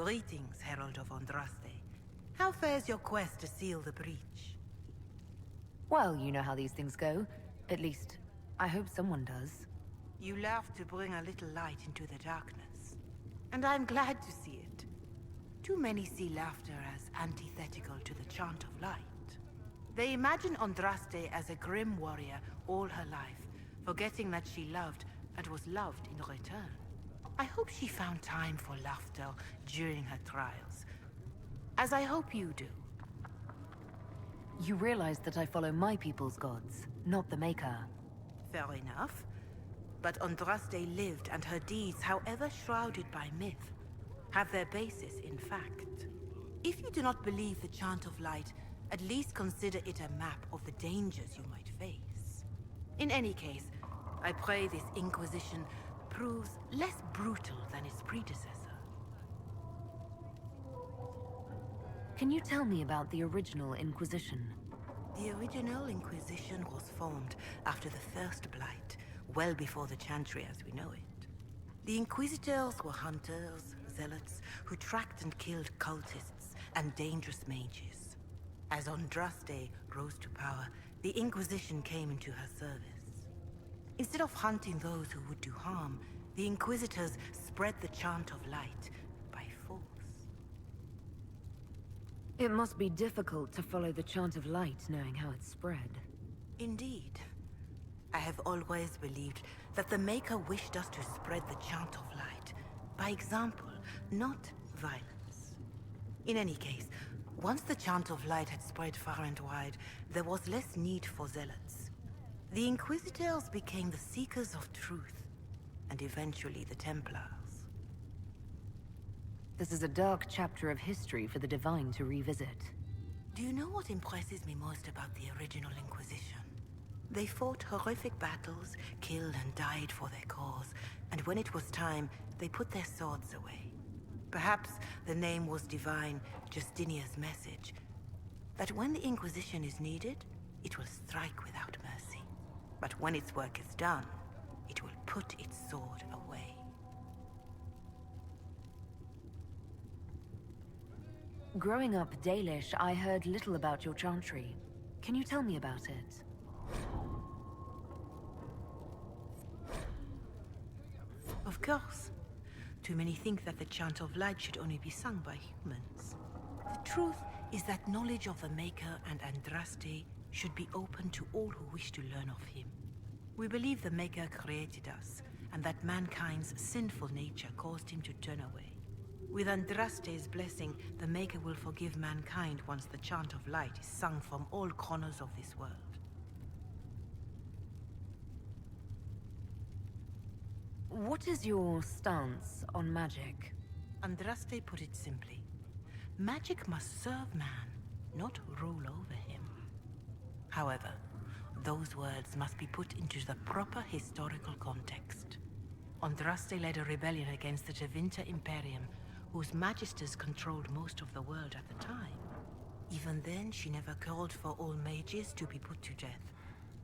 Greetings, Herald of Andraste. How fares your quest to seal the breach? Well, you know how these things go. At least, I hope someone does. You love to bring a little light into the darkness. And I'm glad to see it. Too many see laughter as antithetical to the chant of light. They imagine Andraste as a grim warrior all her life, forgetting that she loved and was loved in return. I hope she found time for laughter during her trials, as I hope you do. You realize that I follow my people's gods, not the Maker. Fair enough. But Andraste lived, and her deeds, however shrouded by myth, have their basis in fact. If you do not believe the Chant of Light, at least consider it a map of the dangers you might face. In any case, I pray this Inquisition proves less brutal than its predecessor. Can you tell me about the original Inquisition? The original Inquisition was formed after the First Blight, well before the Chantry as we know it. The Inquisitors were hunters, zealots, who tracked and killed cultists and dangerous mages. As Andraste rose to power, the Inquisition came into her service. Instead of hunting those who would do harm, the Inquisitors spread the Chant of Light by force. It must be difficult to follow the Chant of Light knowing how it's spread. Indeed. I have always believed that the Maker wished us to spread the Chant of Light by example, not violence. In any case, once the Chant of Light had spread far and wide, there was less need for zealots. The Inquisitors became the seekers of truth, and eventually the Templars. This is a dark chapter of history for the Divine to revisit. Do you know what impresses me most about the original Inquisition? They fought horrific battles, killed and died for their cause, and when it was time, they put their swords away. Perhaps the name was divine, Justinia's message, that when the Inquisition is needed, it will strike without mercy. But when its work is done, it will put its sword away. Growing up Dalish, I heard little about your Chantry. Can you tell me about it? Of course. Too many think that the Chant of Light should only be sung by humans. The truth is that knowledge of the Maker and Andraste should be open to all who wish to learn of him. We believe the Maker created us, and that mankind's sinful nature caused him to turn away. With Andraste's blessing, the Maker will forgive mankind once the Chant of Light is sung from all corners of this world. What is your stance on magic? Andraste put it simply. Magic must serve man, not rule over him. However, those words must be put into the proper historical context. Andraste led a rebellion against the Tevinter Imperium, whose magisters controlled most of the world at the time. Even then, she never called for all mages to be put to death.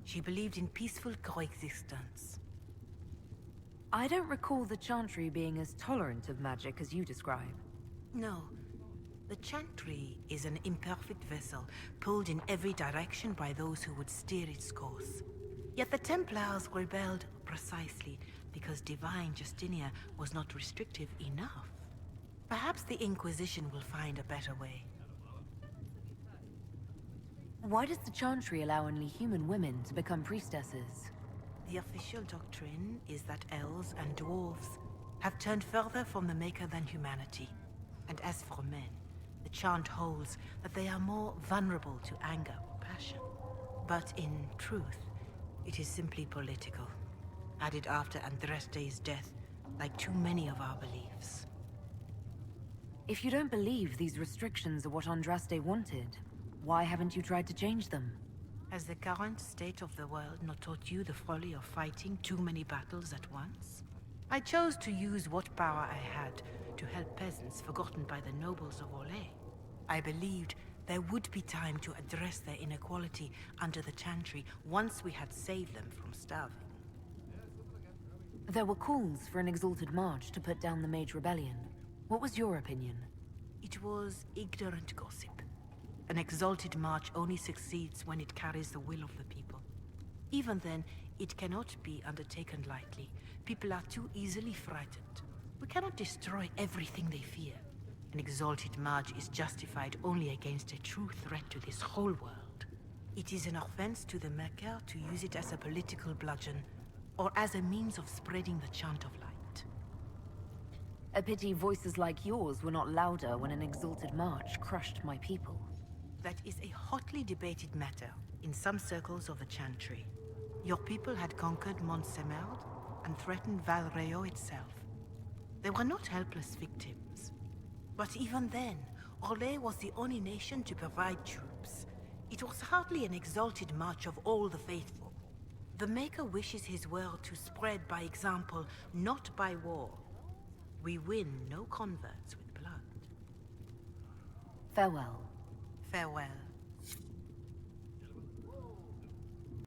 She believed in peaceful coexistence. I don't recall the Chantry being as tolerant of magic as you describe. No. The Chantry is an imperfect vessel, pulled in every direction by those who would steer its course. Yet the Templars rebelled precisely because divine Justinia was not restrictive enough. Perhaps the Inquisition will find a better way. Why does the Chantry allow only human women to become priestesses? The official doctrine is that elves and dwarves have turned further from the Maker than humanity. And as for men, the chant holds that they are more vulnerable to anger or passion. But in truth, it is simply political, added after Andraste's death, like too many of our beliefs. If you don't believe these restrictions are what Andraste wanted, why haven't you tried to change them? Has the current state of the world not taught you the folly of fighting too many battles at once? I chose to use what power I had to help peasants forgotten by the nobles of Orlais. I believed there would be time to address their inequality under the Chantry once we had saved them from starving. There were calls for an exalted march to put down the Mage Rebellion. What was your opinion? It was ignorant gossip. An exalted march only succeeds when it carries the will of the people. Even then, it cannot be undertaken lightly. People are too easily frightened. We cannot destroy everything they fear. An exalted march is justified only against a true threat to this whole world. It is an offense to the Maker to use it as a political bludgeon, or as a means of spreading the chant of light. A pity voices like yours were not louder when an exalted march crushed my people. That is a hotly debated matter in some circles of the Chantry. Your people had conquered Mont Semerd and threatened Vhelaera itself. They were not helpless victims. But even then, Orlais was the only nation to provide troops. It was hardly an exalted march of all the faithful. The Maker wishes his world to spread by example, not by war. We win no converts with blood. Farewell. Farewell.